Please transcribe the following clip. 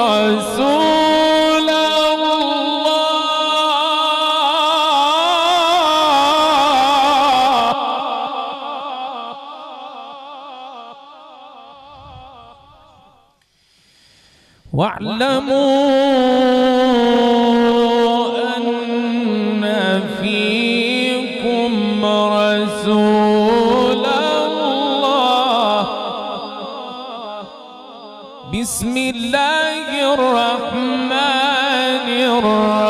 رسول الله واعلموا أن فيكم رسول الله. بسم الله الرحمن الرحيم.